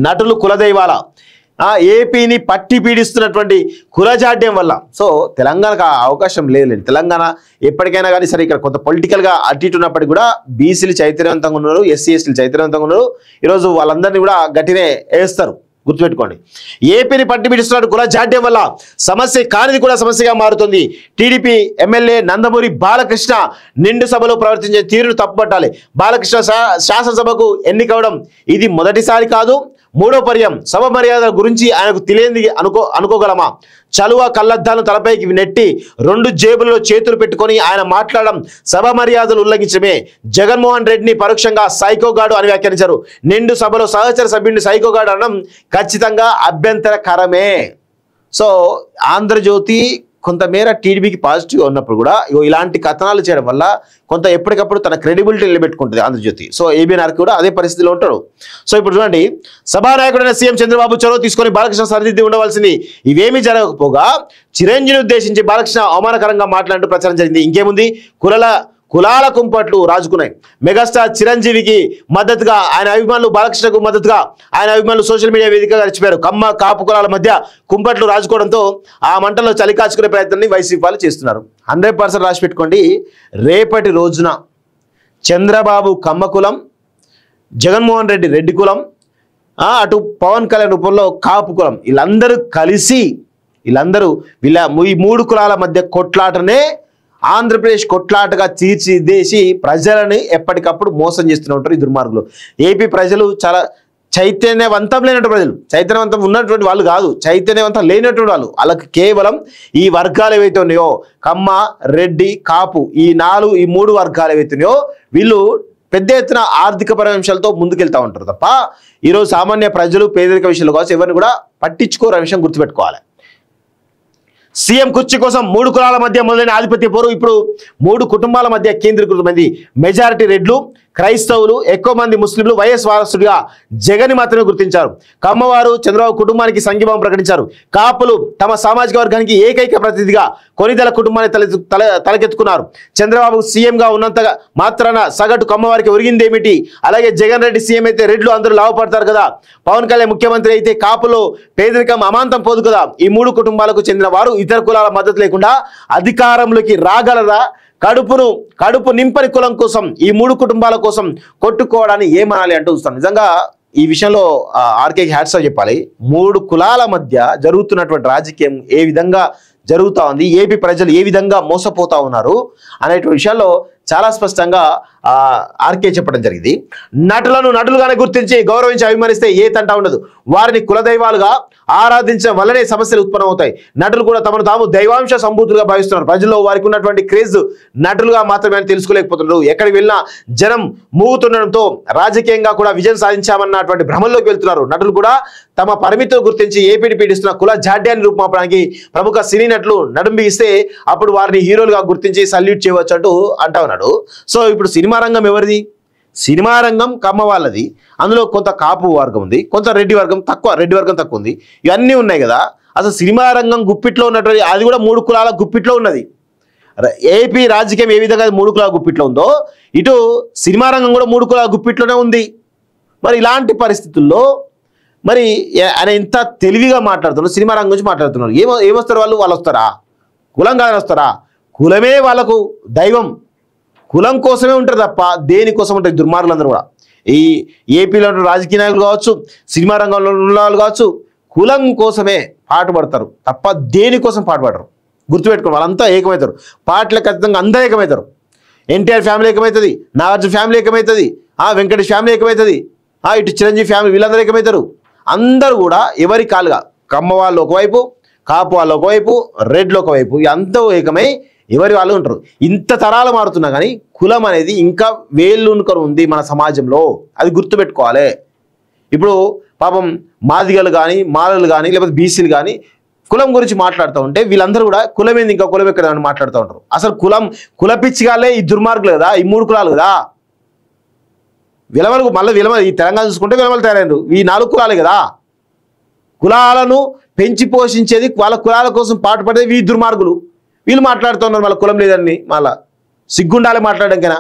నటులు కులదైవాల ఏపీని పట్టి పీడిస్తున్నటువంటి కులజాడ్యం వల్ల సో తెలంగాణకు అవకాశం లేదులేండి. తెలంగాణ ఎప్పటికైనా కానీ సరే ఇక్కడ కొంత పొలిటికల్గా అటు ఇటు ఉన్నప్పటికీ కూడా బీసీలు చైతన్యవంతంగా ఉన్నారు, ఎస్సీ ఎస్టీలు చైతన్యవంతంగా ఉన్నారు. ఈరోజు వాళ్ళందరినీ కూడా గట్టినే వేస్తారు, గుర్తుపెట్టుకోండి. ఏపీని పట్టి పీడిస్తున్న కులజాడ్యం వల్ల సమస్య కానిది కూడా సమస్యగా మారుతుంది. టీడీపీ ఎమ్మెల్యే నందమూరి బాలకృష్ణ నిండు సభలో ప్రవర్తించే తీరును తప్పుపట్టాలి. బాలకృష్ణ శాసనసభకు ఎన్నికవడం ఇది మొదటిసారి కాదు, మూడో పర్యం. సభ మర్యాదల గురించి ఆయనకు తెలియంది అనుకోగలమా? చలువ కళ్ళద్దాలను తలపైకి నెట్టి 2 జేబులలో చేతులు పెట్టుకొని ఆయన మాట్లాడడం సభ మర్యాదలు ఉల్లంఘించడమే. జగన్మోహన్ రెడ్డిని పరోక్షంగా సైకోగాడు అని వ్యాఖ్యానించారు. నిండు సభలో సహచర సభ్యుడిని సైకోగాడు అనడం ఖచ్చితంగా అభ్యంతరకరమే. సో ఆంధ్రజ్యోతి కొంతమేర టీడీపీకి పాజిటివ్గా ఉన్నప్పుడు కూడా ఇలాంటి కథనాలు చేయడం వల్ల కొంత ఎప్పటికప్పుడు తన క్రెడిబిలిటీ నిలబెట్టుకుంటుంది ఆంధ్రజ్యోతి. సో ఏబీఎన్ఆర్కి కూడా అదే పరిస్థితిలో ఉంటాడు. సో ఇప్పుడు చూడండి, సభానాయకుడైన సీఎం చంద్రబాబు చొరవ తీసుకొని బాలకృష్ణ సరిదిద్ది ఉండవలసింది. ఇవేమీ జరగకపోగా చిరంజీవిని ఉద్దేశించి బాలకృష్ణ అవమానకరంగా మాట్లాడుతూ ప్రచారం జరిగింది. ఇంకేముంది, కులాల కుంపట్లు రాజుకున్నాయి. మెగాస్టార్ చిరంజీవికి మద్దతుగా ఆయన అభిమానులు, బాలకృష్ణకు మద్దతుగా ఆయన అభిమానులు సోషల్ మీడియా వేదికగా గడిచిపోయారు. కమ్మ కాపు కులాల మధ్య కుంపట్లు రాజుకోవడంతో ఆ మంటల్లో చలి కాచుకునే ప్రయత్నాన్ని వైసీపీ వాళ్ళు చేస్తున్నారు. 100% రాసి పెట్టుకోండి. రేపటి రోజున చంద్రబాబు కమ్మ కులం, జగన్మోహన్ రెడ్డి రెడ్డి కులం, అటు పవన్ కళ్యాణ్ రూపంలో కాపు కులం, వీళ్ళందరూ కలిసి ఈ 3 కులాల మధ్య కొట్లాటనే ఆంధ్రప్రదేశ్ కొట్లాటగా తీర్చిదేసి ప్రజలని ఎప్పటికప్పుడు మోసం చేస్తూనే ఉంటారు ఈ దుర్మార్గులు. ఏపీ ప్రజలు చాలా చైతన్యవంతం లేనటువంటి ప్రజలు, చైతన్యవంతం ఉన్నటువంటి వాళ్ళు కాదు, చైతన్యవంతం లేనటువంటి వాళ్ళు. వాళ్ళకి కేవలం ఈ వర్గాలు ఏవైతే ఉన్నాయో కమ్మ, రెడ్డి, కాపు, ఈ 3 వర్గాలు ఏవైతే ఉన్నాయో వీళ్ళు పెద్ద ఎత్తున ఆర్థికపరమైన అంశాలతో ముందుకెళ్తూ ఉంటారు తప్ప ఈరోజు సామాన్య ప్రజలు పేదరిక విషయంలో కావచ్చు ఎవరిని కూడా పట్టించుకోరు విషయం గుర్తుపెట్టుకోవాలి. సీఎం కుర్చీ కోసం 3 కులాల మధ్య మొదలైన ఆధిపత్య పోరు ఇప్పుడు 3 కుటుంబాల మధ్య కేంద్రీకృతమైంది. మెజారిటీ రెడ్లు, క్రైస్తవులు, ఎక్కువ మంది ముస్లింలు వైఎస్ వారసుడిగా జగన్ మాత్రమే గుర్తించారు. కమ్మవారు చంద్రబాబు కుటుంబానికి సంఘీభావం ప్రకటించారు. కాపులు తమ సామాజిక వర్గానికి ఏకైక ప్రతినిధిగా కొనిదెల కుటుంబాన్ని తలకెత్తుకున్నారు. చంద్రబాబు సీఎంగా ఉన్నంతగా మాత్రాన సగటు కమ్మవారికి ఒరిగిందేమిటి? అలాగే జగన్ రెడ్డి సీఎం అయితే రెడ్లు అందరూ లాభపడతారు కదా. పవన్ కళ్యాణ్ ముఖ్యమంత్రి అయితే కాపులో పేదరికం అమాంతం పోదు కదా. ఈ 3 కుటుంబాలకు చెందిన వారు ఇతర కులాల మద్దతు లేకుండా అధికారంలోకి రాగలరా? కడుపు నింపని కులం కోసం ఈ 3 కుటుంబాల కోసం కొట్టుకోవడాన్ని ఏమనాలి అంటూ చూస్తాం. నిజంగా ఈ విషయంలో ఆర్కేకి హ్యాట్స్ ఆఫ్ చెప్పాలి. 3 కులాల మధ్య జరుగుతున్నటువంటి రాజకీయం ఏ విధంగా జరుగుతూ ఉంది, ఏపీ ప్రజలు ఏ విధంగా మోసపోతా ఉన్నారు అనేటువంటి విషయాల్లో చాలా స్పష్టంగా ఆర్కే చెప్పడం జరిగింది. నటులను నటులుగానే గుర్తించి గౌరవించి అభిమానిస్తే ఏ తంటా ఉండదు. వారిని కులదైవాలుగా ఆరాధించడం వల్లనే సమస్యలు ఉత్పన్నమవుతాయి. నటులు కూడా తమను తాము దైవాంశ సంభూతులుగా భావిస్తున్నారు. ప్రజల్లో వారికి ఉన్నటువంటి క్రేజ్ నటులుగా మాత్రమే అని తెలుసుకోలేకపోతున్నారు. ఎక్కడికి వెళ్ళినా జనం మూగుతుండడంతో రాజకీయంగా కూడా విజయం సాధించామన్నటువంటి భ్రమల్లోకి వెళ్తున్నారు. నటులు కూడా తమ పరిమితులు గుర్తించి ఏపీని పీడిస్తున్న కుల జాడ్యాన్ని రూపుమాపడానికి ప్రముఖ సినీ నటులు నడుంబిస్తే అప్పుడు వారిని హీరోలుగా గుర్తించి సల్యూట్ చేయవచ్చు అంటా ఉన్నాడు. సో ఇప్పుడు సినిమా రంగం ఎవరిది? సినిమా రంగం కమ్మ వాళ్ళది. అందులో కొంత కాపు వర్గం ఉంది, కొంత రెడ్డి వర్గం తక్కువ ఉంది. ఇవన్నీ ఉన్నాయి కదా. అసలు సినిమా రంగం గుప్పిట్లో ఉన్నటువంటి అది కూడా 3 కులాల గుప్పిట్లో ఉన్నది. ఏపీ రాజకీయం ఏ విధంగా 3 కులాల గుప్పిట్లో ఉందో ఇటు సినిమా రంగం కూడా 3 కులాల గుప్పిట్లోనే ఉంది. మరి ఇలాంటి పరిస్థితుల్లో మరి ఆయన ఎంత తెలివిగా మాట్లాడుతున్నారు, సినిమా రంగం గురించి మాట్లాడుతున్నారు. ఏమొస్తారు వాళ్ళు వస్తారా? కులం కాదని వస్తారా? కులమే వాళ్ళకు దైవం. కులం కోసమే ఉంటారు తప్ప దేనికోసం ఉంటారు దుర్మార్గులందరూ కూడా. ఈ ఏపీలో రాజకీయ నాయకులు కావచ్చు, సినిమా రంగంలో ఉన్న వాళ్ళు కావచ్చు, కులం కోసమే పాటుపడతారు తప్ప దేనికోసం పాటుపడరు. గుర్తుపెట్టుకోండి, వాళ్ళంతా ఏకమవుతారు. పార్టీలకు ఖచ్చితంగా అందరూ ఏకమవుతారు. ఎన్టీఆర్ ఫ్యామిలీ ఏకమవుతుంది, నాగార్జున ఫ్యామిలీ ఏకమవుతుంది, వెంకటేష్ ఫ్యామిలీ ఏకమవుతుంది, ఇటు చిరంజీవి ఫ్యామిలీ, వీళ్ళందరూ ఏకమవుతారు. అందరూ కూడా ఎవరి కాలుగా కమ్మ వాళ్ళు ఒకవైపు, కాపు వాళ్ళు ఒకవైపు, రెడ్లు ఒకవైపు, అంతా ఏకమై ఎవరి వాళ్ళు ఉంటారు. ఇంత తరాలు మారుతున్నా కానీ కులం అనేది ఇంకా వేళ్ళునుకొని ఉంది మన సమాజంలో. అది గుర్తుపెట్టుకోవాలి. ఇప్పుడు పాపం మాదిగలు కానీ, మాలలు కానీ, లేకపోతే బీసీలు కానీ కులం గురించి మాట్లాడుతూ ఉంటే వీళ్ళందరూ కూడా కులం ఏంది, ఇంకా కులం ఎక్కడ అని మాట్లాడుతూ ఉంటారు. అసలు కులపిచ్చిగాలే ఈ దుర్మార్గులు కదా, ఈ 3 కులాలు కదా. విలమలకు మళ్ళీ ఈ తెలంగాణ చూసుకుంటే విలమలు తయారైనరు. ఈ 4 కులాలే కదా. కులాలను పెంచి పోషించేది, వాళ్ళ కులాల కోసం పాటుపడేది ఈ దుర్మార్గులు. వీళ్ళు మాట్లాడుతున్నారు మళ్ళీ కులం లేదని. మళ్ళీ సిగ్గుండాలి మాట్లాడడానికైనా.